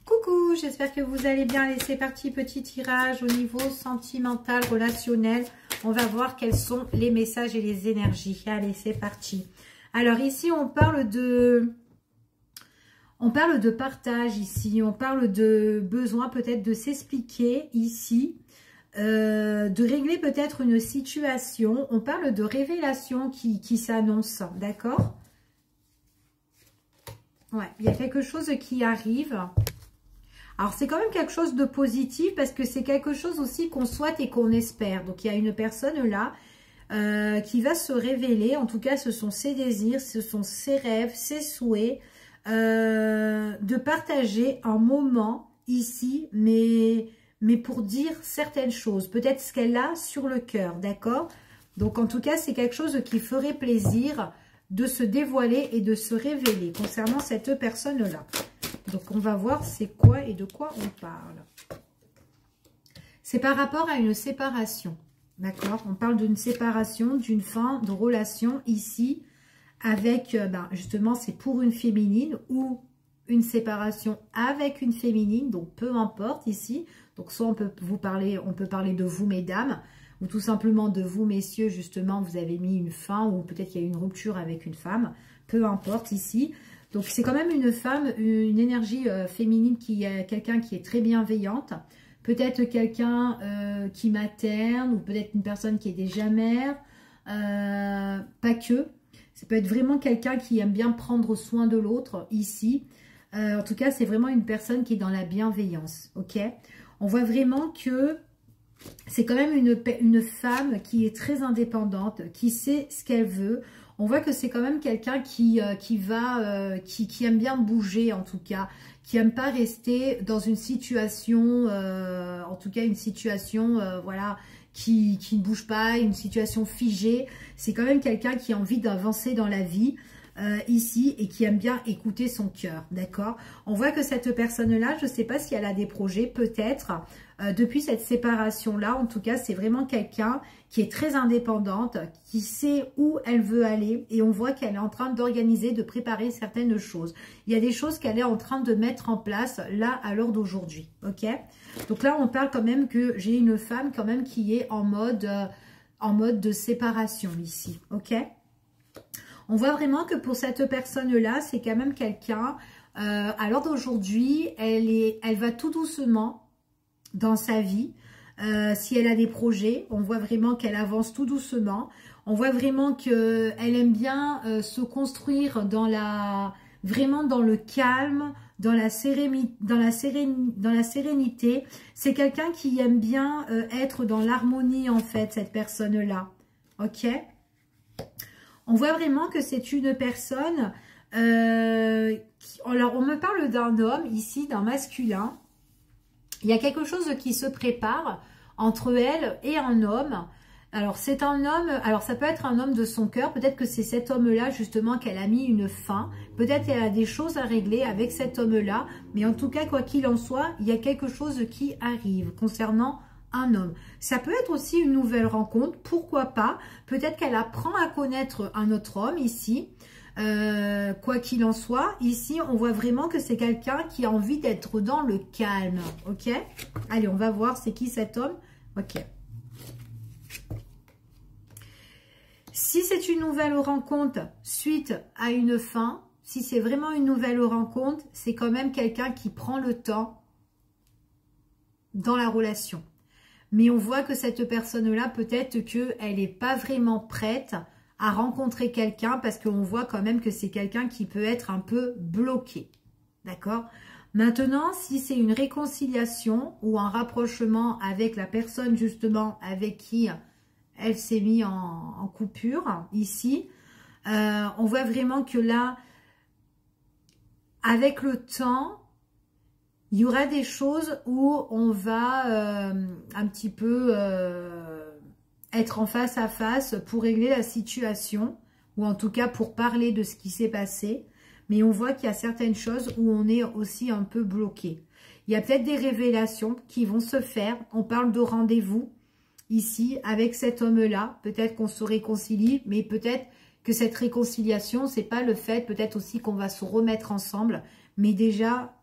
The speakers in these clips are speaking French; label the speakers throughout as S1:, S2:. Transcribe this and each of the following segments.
S1: Coucou, j'espère que vous allez bien. Allez, c'est parti, petit tirage au niveau sentimental, relationnel. On va voir quels sont les messages et les énergies. Allez, c'est parti. Alors ici, on parle de partage ici. On parle de besoin peut-être de s'expliquer ici. De régler peut-être une situation. On parle de révélation qui s'annonce, d'accord? Ouais, il y a quelque chose qui arrive. Alors, c'est quand même quelque chose de positif parce que c'est quelque chose aussi qu'on souhaite et qu'on espère. Donc, il y a une personne là qui va se révéler. En tout cas, ce sont ses désirs, ce sont ses rêves, ses souhaits de partager un moment ici, mais pour dire certaines choses. Peut-être ce qu'elle a sur le cœur, d'accord? Donc, en tout cas, c'est quelque chose qui ferait plaisir de se dévoiler et de se révéler concernant cette personne-là. Donc, on va voir c'est quoi et de quoi on parle. C'est par rapport à une séparation, d'accord? On parle d'une séparation, d'une fin de relation ici avec, justement, c'est pour une féminine ou une séparation avec une féminine, donc peu importe ici. Donc, soit on peut parler de vous, mesdames, ou tout simplement de vous, messieurs, justement, vous avez mis une fin ou peut-être qu'il y a eu une rupture avec une femme, peu importe ici. Donc, c'est quand même une femme, une énergie féminine qui est quelqu'un qui est très bienveillante. Peut-être quelqu'un qui materne ou peut-être une personne qui est déjà mère. Pas que. Ça peut être vraiment quelqu'un qui aime bien prendre soin de l'autre ici. En tout cas, c'est vraiment une personne qui est dans la bienveillance. Ok? On voit vraiment que c'est quand même une femme qui est très indépendante, qui sait ce qu'elle veut. On voit que c'est quand même quelqu'un qui aime bien bouger en tout cas, qui aime pas rester dans une situation, en tout cas une situation, voilà, qui ne bouge pas, une situation figée. C'est quand même quelqu'un qui a envie d'avancer dans la vie ici et qui aime bien écouter son cœur, d'accord? On voit que cette personne-là, je ne sais pas si elle a des projets, peut-être, depuis cette séparation-là, en tout cas, c'est vraiment quelqu'un qui est très indépendante, qui sait où elle veut aller et on voit qu'elle est en train d'organiser, de préparer certaines choses. Il y a des choses qu'elle est en train de mettre en place là à l'heure d'aujourd'hui, ok? Donc là, on parle quand même que j'ai une femme quand même qui est en mode de séparation ici, ok? On voit vraiment que pour cette personne-là, c'est quand même quelqu'un, à l'heure d'aujourd'hui, elle va tout doucement dans sa vie. Si elle a des projets, on voit vraiment qu'elle avance tout doucement. On voit vraiment qu'elle aime bien se construire vraiment dans le calme, dans la sérénité. C'est quelqu'un qui aime bien être dans l'harmonie en fait, cette personne-là. Ok? On voit vraiment que c'est une personne... alors, on me parle d'un homme ici, d'un masculin. Il y a quelque chose qui se prépare entre elle et un homme. Alors, c'est un homme... Alors, ça peut être un homme de son cœur. Peut-être que c'est cet homme-là, justement, qu'elle a mis une fin. Peut-être qu'elle a des choses à régler avec cet homme-là. Mais en tout cas, quoi qu'il en soit, il y a quelque chose qui arrive concernant un homme. Ça peut être aussi une nouvelle rencontre. Pourquoi pas? Peut-être qu'elle apprend à connaître un autre homme ici. Quoi qu'il en soit, ici, on voit vraiment que c'est quelqu'un qui a envie d'être dans le calme. Ok? Allez, on va voir c'est qui cet homme. Ok. Si c'est une nouvelle rencontre suite à une fin, si c'est vraiment une nouvelle rencontre, c'est quand même quelqu'un qui prend le temps dans la relation. Mais on voit que cette personne-là, peut-être qu'elle n'est pas vraiment prête à rencontrer quelqu'un parce qu'on voit quand même que c'est quelqu'un qui peut être un peu bloqué. D'accord? Maintenant, si c'est une réconciliation ou un rapprochement avec la personne justement avec qui elle s'est mise en coupure, ici, on voit vraiment que là, avec le temps, il y aura des choses où on va un petit peu être en face à face pour régler la situation, ou en tout cas pour parler de ce qui s'est passé. Mais on voit qu'il y a certaines choses où on est aussi un peu bloqué. Il y a peut-être des révélations qui vont se faire. On parle de rendez-vous ici avec cet homme-là. Peut-être qu'on se réconcilie, mais peut-être que cette réconciliation, c'est pas le fait, peut-être aussi qu'on va se remettre ensemble, mais déjà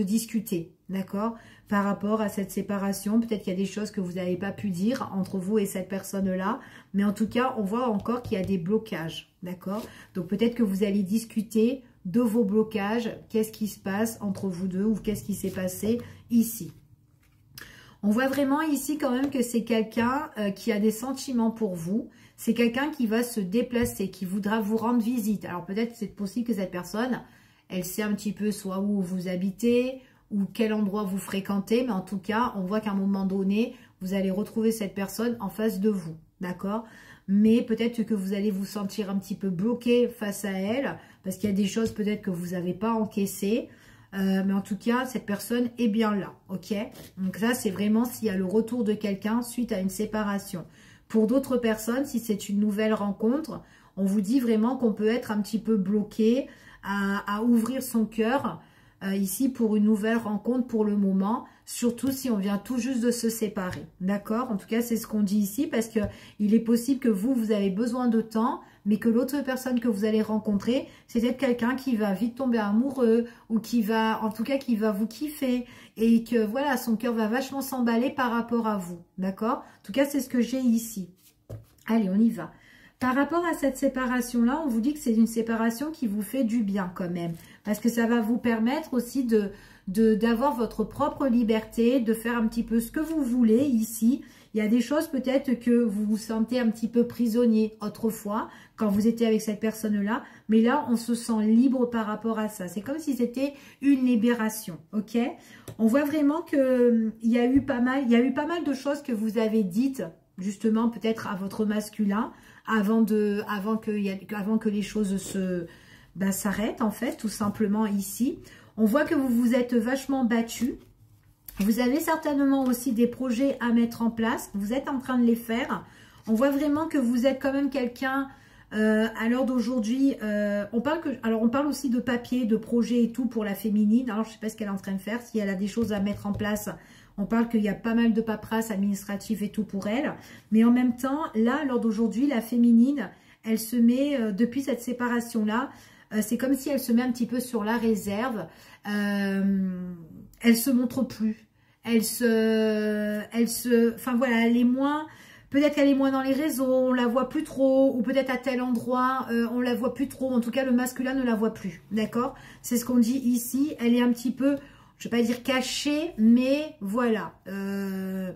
S1: discuter, d'accord? Par rapport à cette séparation, peut-être qu'il y a des choses que vous n'avez pas pu dire entre vous et cette personne-là, mais en tout cas, on voit encore qu'il y a des blocages, d'accord? Donc peut-être que vous allez discuter de vos blocages, qu'est-ce qui se passe entre vous deux ou qu'est-ce qui s'est passé ici. On voit vraiment ici quand même que c'est quelqu'un qui a des sentiments pour vous. C'est quelqu'un qui va se déplacer, qui voudra vous rendre visite. Alors peut-être c'est possible que cette personne, elle sait un petit peu soit où vous habitez ou quel endroit vous fréquentez. Mais en tout cas, on voit qu'à un moment donné, vous allez retrouver cette personne en face de vous. D'accord? Mais peut-être que vous allez vous sentir un petit peu bloqué face à elle. Parce qu'il y a des choses peut-être que vous n'avez pas encaissées. Mais en tout cas, cette personne est bien là, ok? Donc là, c'est vraiment s'il y a le retour de quelqu'un suite à une séparation. Pour d'autres personnes, si c'est une nouvelle rencontre, on vous dit vraiment qu'on peut être un petit peu bloqué à ouvrir son cœur ici pour une nouvelle rencontre pour le moment, surtout si on vient tout juste de se séparer, d'accord? En tout cas, c'est ce qu'on dit ici parce que il est possible que vous avez besoin de temps, mais que l'autre personne que vous allez rencontrer, c'est peut-être quelqu'un qui va vite tomber amoureux ou qui va, en tout cas, qui va vous kiffer et que voilà, son cœur va vachement s'emballer par rapport à vous, d'accord? En tout cas, c'est ce que j'ai ici. Allez, on y va. Par rapport à cette séparation-là, on vous dit que c'est une séparation qui vous fait du bien quand même. Parce que ça va vous permettre aussi d'avoir votre propre liberté, de faire un petit peu ce que vous voulez ici. Il y a des choses peut-être que vous vous sentez un petit peu prisonnier autrefois, quand vous étiez avec cette personne-là. Mais là, on se sent libre par rapport à ça. C'est comme si c'était une libération, ok? On voit vraiment qu'il y a eu pas mal de choses que vous avez dites, justement peut-être à votre masculin, avant que les choses s'arrêtent en fait, tout simplement ici. On voit que vous vous êtes vachement battu. Vous avez certainement aussi des projets à mettre en place. Vous êtes en train de les faire. On voit vraiment que vous êtes quand même quelqu'un à l'heure d'aujourd'hui. On parle aussi de papier, de projets et tout pour la féminine. Alors je ne sais pas ce qu'elle est en train de faire, si elle a des choses à mettre en place. On parle qu'il y a pas mal de paperasse administrative et tout pour elle. Mais en même temps, là, à l'heure d'aujourd'hui, la féminine, elle se met, depuis cette séparation-là, c'est comme si elle se met un petit peu sur la réserve. Elle se montre plus. Enfin voilà, elle est moins... Peut-être qu'elle est moins dans les réseaux, on la voit plus trop. Ou peut-être à tel endroit, on la voit plus trop. En tout cas, le masculin ne la voit plus. D'accord? C'est ce qu'on dit ici. Elle est un petit peu... Je ne vais pas dire cachée, mais voilà. Elle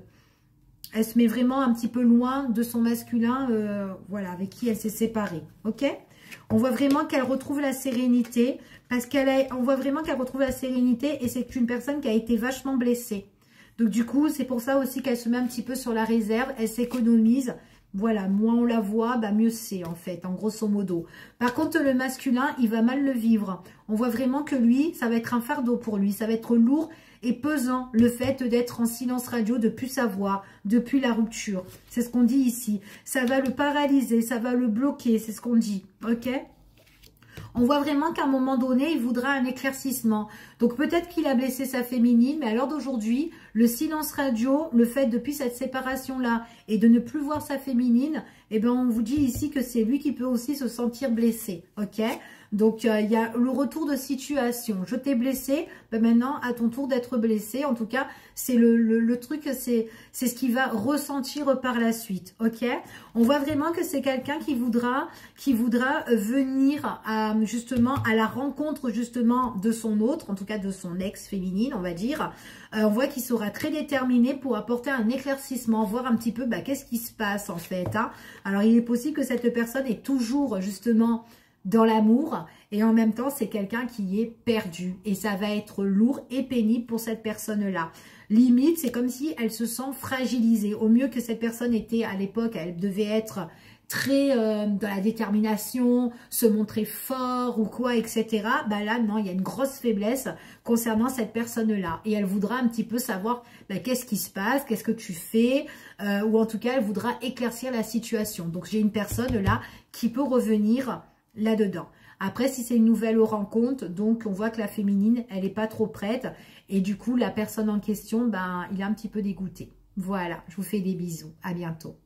S1: se met vraiment un petit peu loin de son masculin, voilà, avec qui elle s'est séparée. Ok? On voit vraiment qu'elle retrouve la sérénité, parce on voit vraiment qu'elle retrouve la sérénité, et c'est une personne qui a été vachement blessée. Donc du coup, c'est pour ça aussi qu'elle se met un petit peu sur la réserve, elle s'économise. Voilà, moins on la voit, bah mieux c'est en fait, en grosso modo. Par contre, le masculin, il va mal le vivre. On voit vraiment que lui, ça va être un fardeau pour lui. Ça va être lourd et pesant, le fait d'être en silence radio depuis sa voix, depuis la rupture. C'est ce qu'on dit ici. Ça va le paralyser, ça va le bloquer, c'est ce qu'on dit. Ok ? On voit vraiment qu'à un moment donné, il voudra un éclaircissement. Donc peut-être qu'il a blessé sa féminine, mais à l'heure d'aujourd'hui, le silence radio, le fait depuis cette séparation-là et de ne plus voir sa féminine, eh ben on vous dit ici que c'est lui qui peut aussi se sentir blessé. Ok ? Donc il y a le retour de situation. Je t'ai blessé, ben maintenant à ton tour d'être blessé. En tout cas, c'est le truc, c'est ce qu'il va ressentir par la suite. Ok ? On voit vraiment que c'est quelqu'un qui voudra venir justement à la rencontre justement de son autre, en tout cas de son ex féminine, on va dire. On voit qu'il sera très déterminé pour apporter un éclaircissement, voir un petit peu qu'est-ce qui se passe en fait. Hein. Alors il est possible que cette personne est toujours justement dans l'amour et en même temps c'est quelqu'un qui est perdu et ça va être lourd et pénible pour cette personne-là. Limite, c'est comme si elle se sent fragilisée. Au mieux que cette personne était à l'époque, elle devait être très dans la détermination, se montrer fort ou quoi, etc. Bah là, non, il y a une grosse faiblesse concernant cette personne-là. Et elle voudra un petit peu savoir qu'est-ce qui se passe, qu'est-ce que tu fais, ou en tout cas, elle voudra éclaircir la situation. Donc, j'ai une personne là qui peut revenir là-dedans. Après, si c'est une nouvelle rencontre, donc on voit que la féminine, elle n'est pas trop prête. Et du coup, la personne en question, il est un petit peu dégoûté. Voilà, je vous fais des bisous. À bientôt.